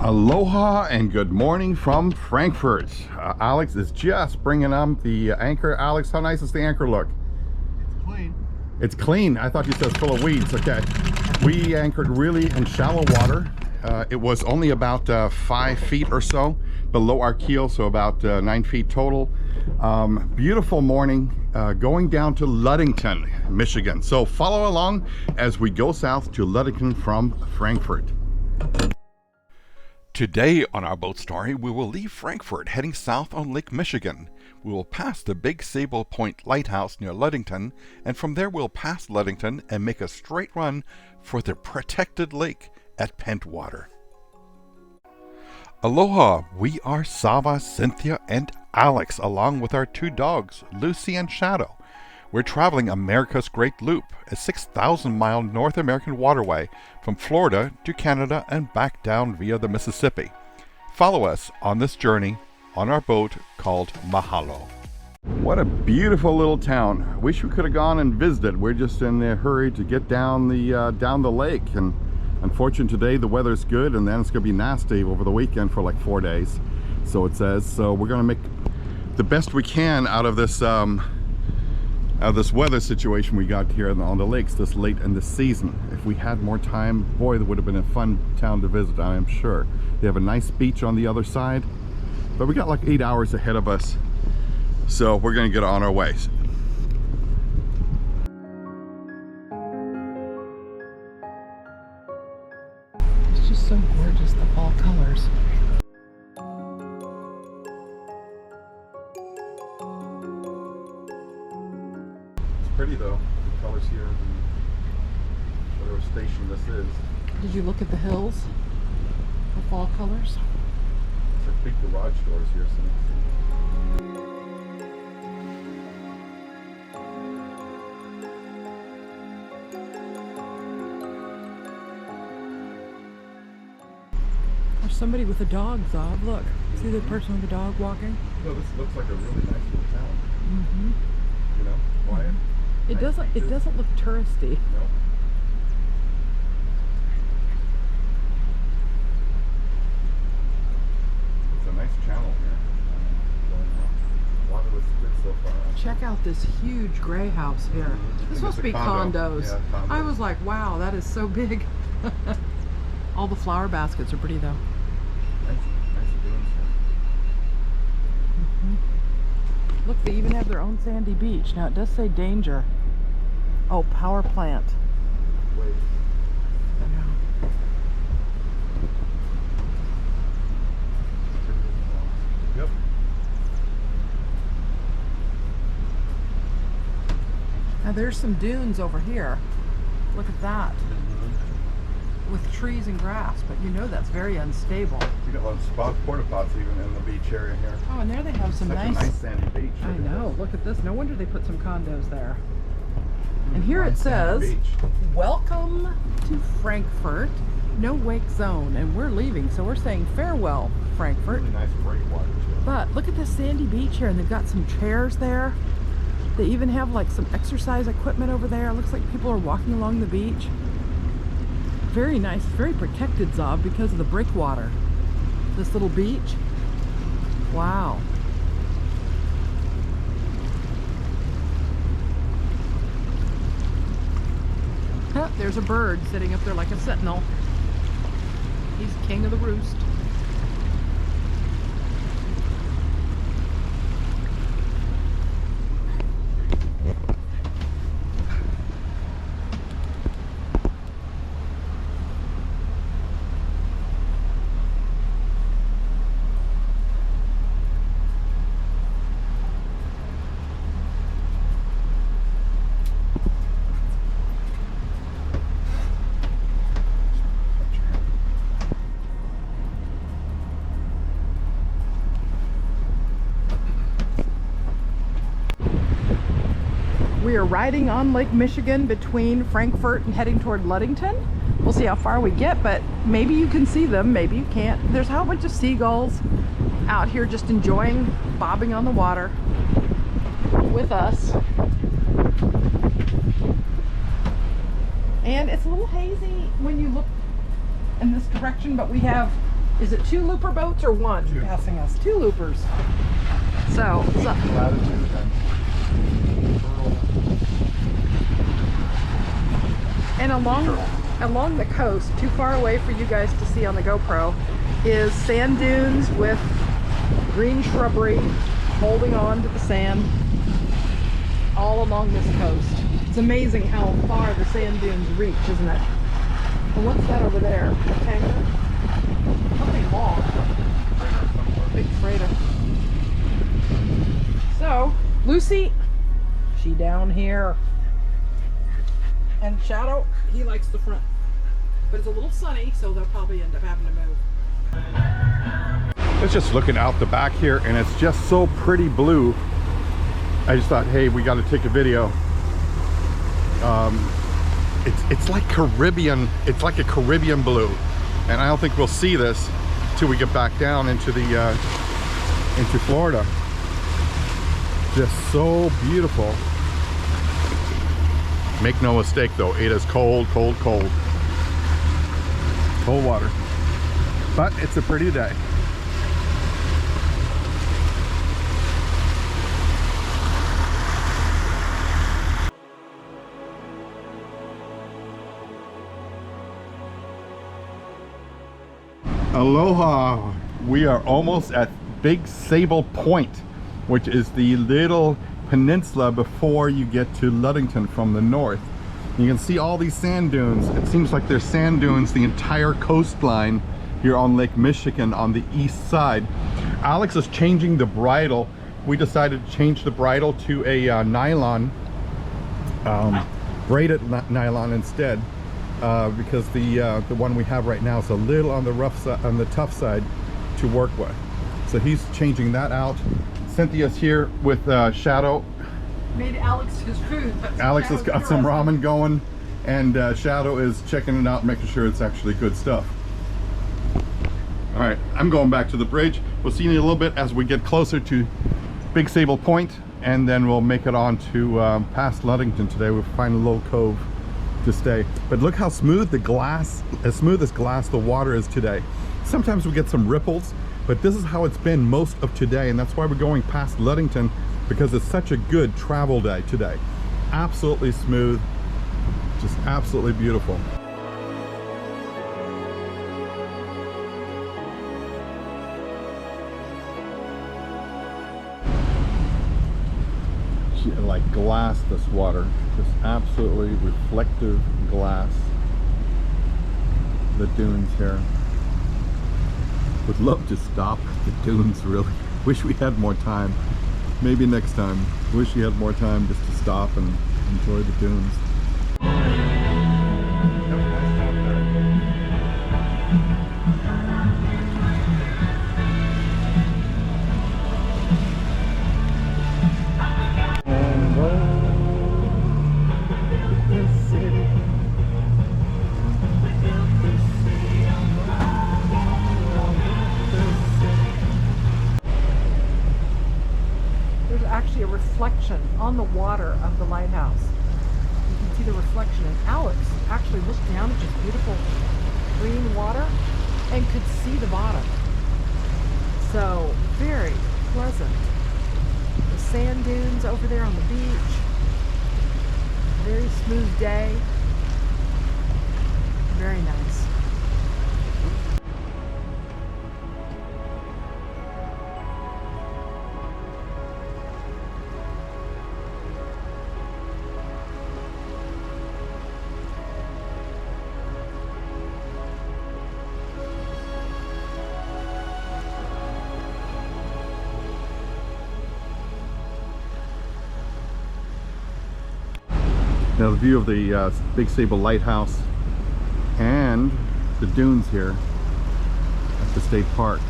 Aloha and good morning from Frankfurt. Alex is just bringing up the anchor. Alex, how nice does the anchor look? It's clean. It's clean. I thought you said it's full of weeds. Okay. We anchored really in shallow water. It was only about 5 feet or so below our keel, so about 9 feet total. Beautiful morning going down to Ludington, Michigan. So follow along as we go south to Ludington from Frankfurt. Today on our boat story, we will leave Frankfurt heading south on Lake Michigan. We will pass the Big Sable Point Lighthouse near Ludington, and from there we'll pass Ludington and make a straight run for the protected lake at Pentwater. Aloha, we are Sava, Cynthia, and Alex, along with our 2 dogs, Lucy and Shadow. We're traveling America's Great Loop, a 6,000-mile North American waterway from Florida to Canada and back down via the Mississippi. Follow us on this journey on our boat called Mahalo. What a beautiful little town. Wish we could have gone and visited. We're just in a hurry to get down the lake, and unfortunately today the weather's good, and then it's going to be nasty over the weekend for like 4 days, so it says. So we're going to make the best we can out of this weather situation we got here on the lakes this late in the season. If we had more time, boy, that would have been a fun town to visit, I am sure. They have a nice beach on the other side, but we got like 8 hours ahead of us, so we're going to get on our way. It's just so gorgeous, the fall colors. Pretty though, the colors here, whatever station this is. Did you look at the hills? The fall colors? It's like big garage doors here. There's somebody with a dog, Zob. Look. See the person with the dog walking? No, this looks like a really nice little town. Mm-hmm. You know, quiet. It doesn't look touristy. No. It's a nice channel here. Water looks good so far. Check out this huge gray house here. This must be condos. Yeah, condos. I was like, wow, that is so big. All the flower baskets are pretty though. Nice dunes here. Look, they even have their own sandy beach. Now it does say danger. Oh, power plant. Wait. Yeah. Yep. Now there's some dunes over here. Look at that. With trees and grass, but you know that's very unstable. You got a lot of porta pots even in the beach area here. Oh, and there they have some nice sandy beach. I know. Look at this. No wonder they put some condos there. And here it says, "Welcome to Frankfurt. No wake zone." And we're leaving, so we're saying farewell, Frankfurt. Really nice breakwater too. But look at this sandy beach here, and they've got some chairs there. They even have like some exercise equipment over there. It looks like people are walking along the beach. Very nice, very protected, Zob, because of the breakwater. This little beach. Wow. Huh, there's a bird sitting up there like a sentinel. He's king of the roost. We are riding on Lake Michigan between Frankfurt and heading toward Ludington. We'll see how far we get, but maybe you can see them, maybe you can't. There's a whole bunch of seagulls out here just enjoying bobbing on the water with us. And it's a little hazy when you look in this direction, but we have Is it 2 looper boats or 1 passing us? 2 loopers. So Latitude and along the coast, too far away for you guys to see on the GoPro, is sand dunes with green shrubbery holding on to the sand all along this coast. It's amazing how far the sand dunes reach, isn't it? And what's that over there? A tanker? Something long. Big freighter. So, Lucy, she down here. And Shadow, he likes the front. But it's a little sunny, so they'll probably end up having to move. It's just looking out the back here, and it's just so pretty blue. I just thought, hey, we got to take a video. It's like Caribbean. It's like a Caribbean blue, and I don't think we'll see this till we get back down into the into Florida. Just so beautiful. Make no mistake, though, it is cold, cold, cold. Cold water, but it's a pretty day. Aloha! We are almost at Big Sable Point, which is the little peninsula before you get to Ludington from the north. You can see all these sand dunes. It seems like there's sand dunes the entire coastline here on Lake Michigan on the east side. Alex is changing the bridle. We decided to change the bridle to a nylon, braided nylon instead. Because the one we have right now is a little on the rough side, on the tough side to work with. So he's changing that out. Cynthia's here with Shadow. Made Alex his food. Alex has got some ramen going, and Shadow is checking it out, making sure it's actually good stuff. All right, I'm going back to the bridge. We'll see you in a little bit as we get closer to Big Sable Point, and then we'll make it on to past Ludington today. We'll find a little cove to stay. But look how smooth the glass, as smooth as glass the water is today. Sometimes we get some ripples, but this is how it's been most of today, and that's why we're going past Ludington, because it's such a good travel day today. Absolutely smooth, just absolutely beautiful. Like glass, this water, just absolutely reflective glass. The dunes here. Would love to stop at the dunes, really. Wish we had more time. Maybe next time. Wish we had more time just to stop and enjoy the dunes. A reflection on the water of the lighthouse. You can see the reflection, and Alex actually looked down at this beautiful green water and could see the bottom. So very pleasant. The sand dunes over there on the beach. Very smooth day. Very nice. Now the view of the Big Sable Lighthouse and the dunes here at the state park.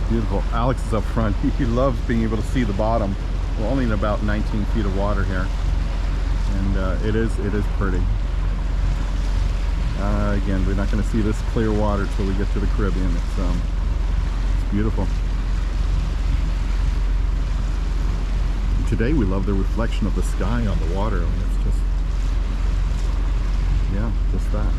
Beautiful. Alex is up front. He loves being able to see the bottom. We're only in about 19 feet of water here, and it is pretty. Again, we're not going to see this clear water till we get to the Caribbean. It's beautiful. Today we love the reflection of the sky on the water. I mean, it's just, yeah, just that.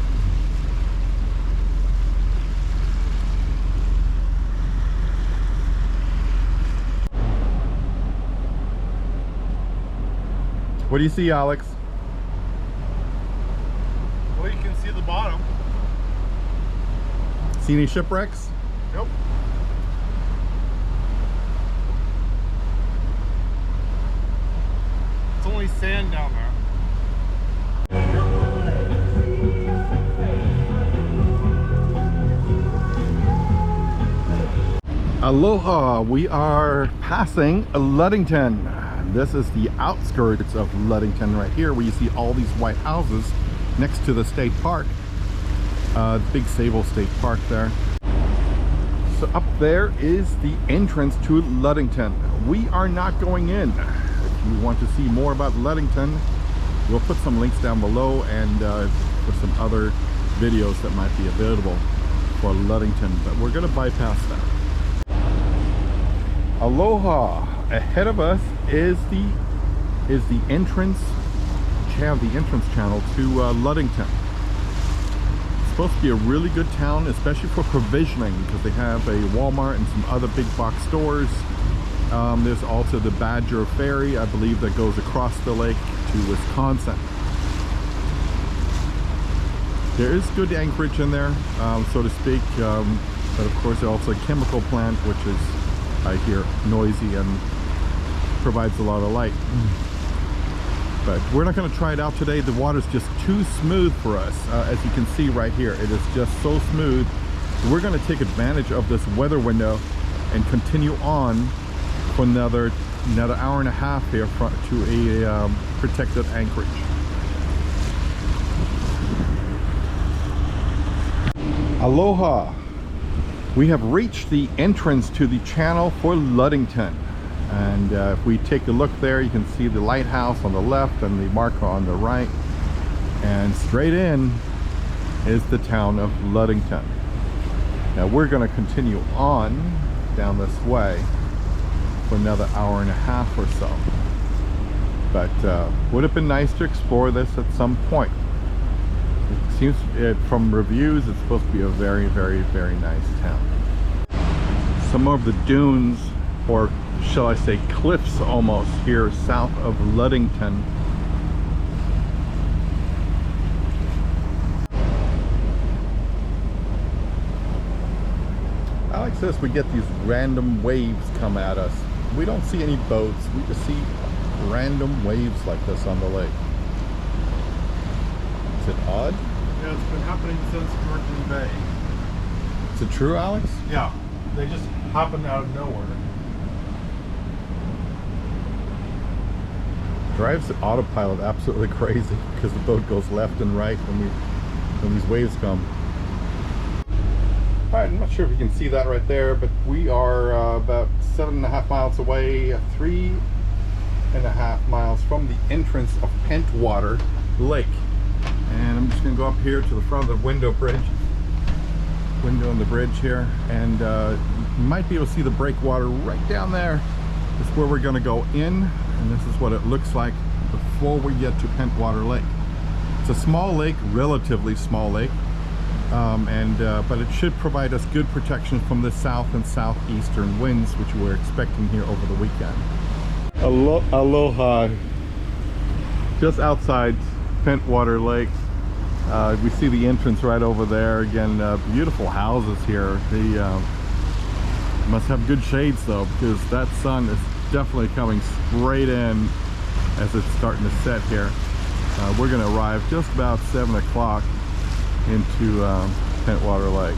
What do you see, Alex? Well, you can see the bottom. See any shipwrecks? Nope. It's only sand down there. Aloha, we are passing Ludington. This is the outskirts of Ludington right here, where you see all these white houses next to the state park. Big Sable State Park there. So up there is the entrance to Ludington. We are not going in. If you want to see more about Ludington, we'll put some links down below and for some other videos that might be available for Ludington, but we're going to bypass that. Aloha! Ahead of us is the entrance channel, to Ludington. It's supposed to be a really good town, especially for provisioning, because they have a Walmart and some other big box stores. There's also the Badger Ferry, I believe, that goes across the lake to Wisconsin. There is good anchorage in there, so to speak, but of course there's also a chemical plant, which is, I hear, noisy and provides a lot of light. But we're not going to try it out today. The water's just too smooth for us. As you can see right here, it is just so smooth. We're going to take advantage of this weather window and continue on for another hour and a half here to a protected anchorage. Aloha! We have reached the entrance to the channel for Ludington, and if we take a look there, you can see the lighthouse on the left and the marker on the right, and straight in is the town of Ludington. Now we're going to continue on down this way for another hour and a half or so, but would have been nice to explore this at some point. It seems, from reviews, it's supposed to be a very, very, very nice town. Some of the dunes, or shall I say cliffs almost, here south of Ludington. Alex says we get these random waves come at us. We don't see any boats, we just see random waves like this on the lake. Is it odd? Yeah, it's been happening since Virgin Bay. Is it true, Alex? Yeah, they just happen out of nowhere. Drives the autopilot absolutely crazy because the boat goes left and right when these waves come. Alright, I'm not sure if you can see that right there, but we are about 7.5 miles away, 3.5 miles from the entrance of Pentwater Lake. And I'm just going to go up here to the front of the window on the bridge here, and you might be able to see the breakwater right down there. That's where we're going to go in, and this is what it looks like before we get to Pentwater Lake. It's a small lake, relatively small lake, but it should provide us good protection from the south and southeastern winds, which we're expecting here over the weekend. Aloha! Just outside Pentwater Lake. We see the entrance right over there. Again, beautiful houses here. They must have good shades though, because that sun is definitely coming straight in as it's starting to set here. We're going to arrive just about 7 o'clock into Pentwater Lake.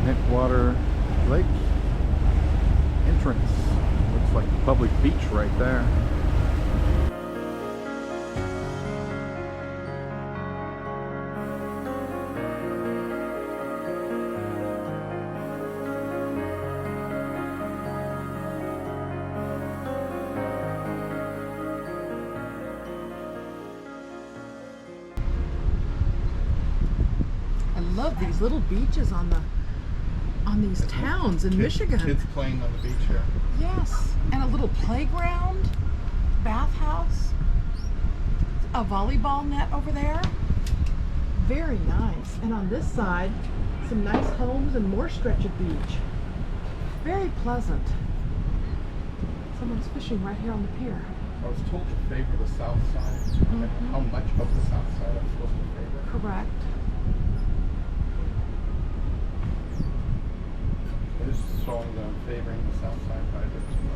Pentwater Lake entrance. Looks like a public beach right there. I love these little beaches on these towns in Michigan. Kids playing on the beach here. Yes, and a little playground, bathhouse, a volleyball net over there. Very nice. And on this side, some nice homes and more stretch of beach. Very pleasant. Someone's fishing right here on the pier. I was told to favor the south side. And how much of the south side I'm supposed to favor? Correct. It is showing that I'm favoring the south side by a bit too much.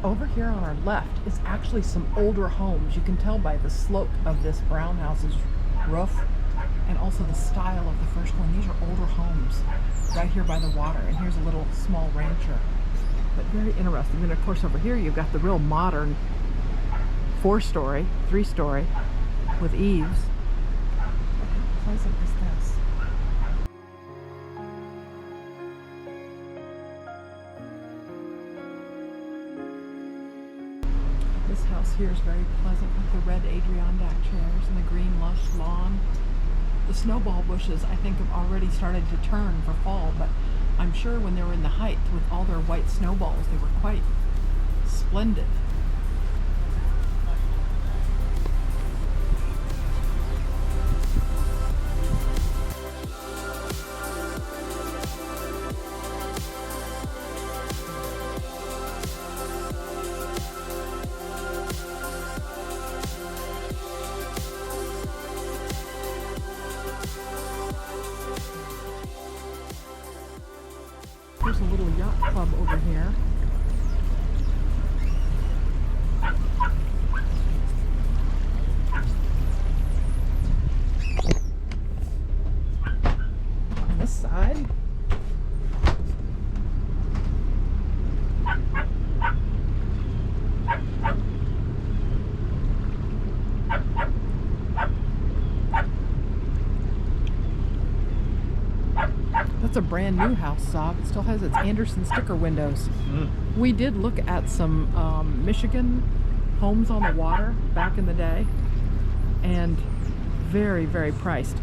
Over here on our left is actually some older homes. You can tell by the slope of this brown house's roof and also the style of the first one. These are older homes right here by the water. And here's a little small rancher. But very interesting. Then of course over here you've got the real modern 4-story, 3-story with eaves. How pleasant is this? This house here is very pleasant with the red Adirondack chairs and the green lush lawn. The snowball bushes I think have already started to turn for fall, but I'm sure when they were in the height with all their white snowballs they were quite splendid. There's a little yacht club over here. On this side. That's a brand new house, Sav. It still has its Anderson sticker windows. We did look at some Michigan homes on the water back in the day, and very, very priced,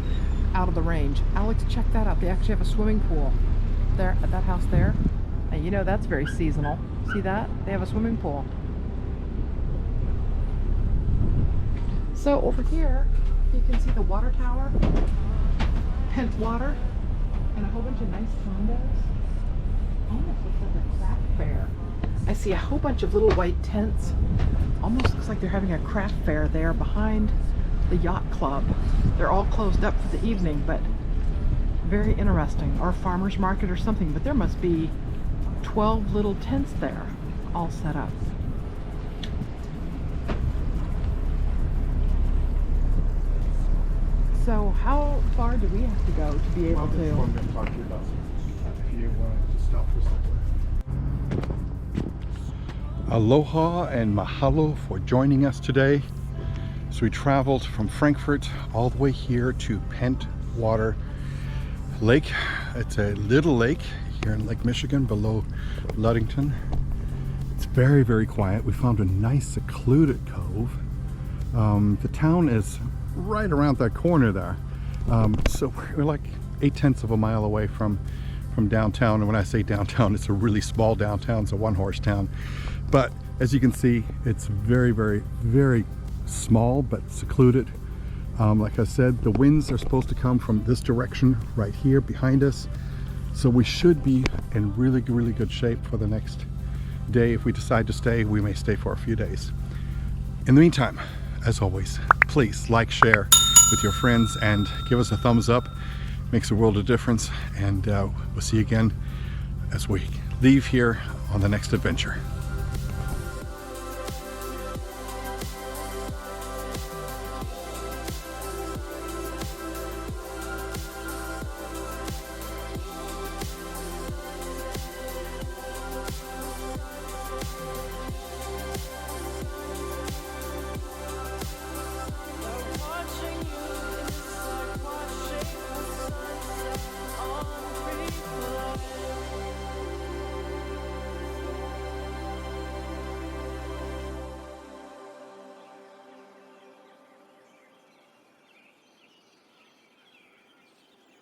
out of the range. Alex, check that out. They actually have a swimming pool there at that house there. And you know that's very seasonal. See that? They have a swimming pool. So over here, you can see the water tower, Pentwater, and a whole bunch of nice condos. Almost looks like a craft fair. I see a whole bunch of little white tents. Almost looks like they're having a craft fair there behind the Yacht Club. They're all closed up for the evening, but very interesting. Or a farmer's market or something, but there must be 12 little tents there, all set up. So how far do we have to go to be able I'm going to? to talk to you about if you want to stop for somewhere. Aloha and mahalo for joining us today. So we traveled from Frankfurt all the way here to Pentwater Lake. It's a little lake here in Lake Michigan below Ludington. It's very, very quiet. We found a nice secluded cove. The town is right around that corner there. So we're like 8/10 of a mile away from downtown. And when I say downtown, it's a really small downtown. It's a one-horse town. But as you can see, it's very, very, very small but secluded. Like I said, the winds are supposed to come from this direction right here behind us. So we should be in really, really good shape for the next day. If we decide to stay, we may stay for a few days. In the meantime, as always, please like, share with your friends, and give us a thumbs up. Makes a world of difference. And we'll see you again as we leave here on the next adventure.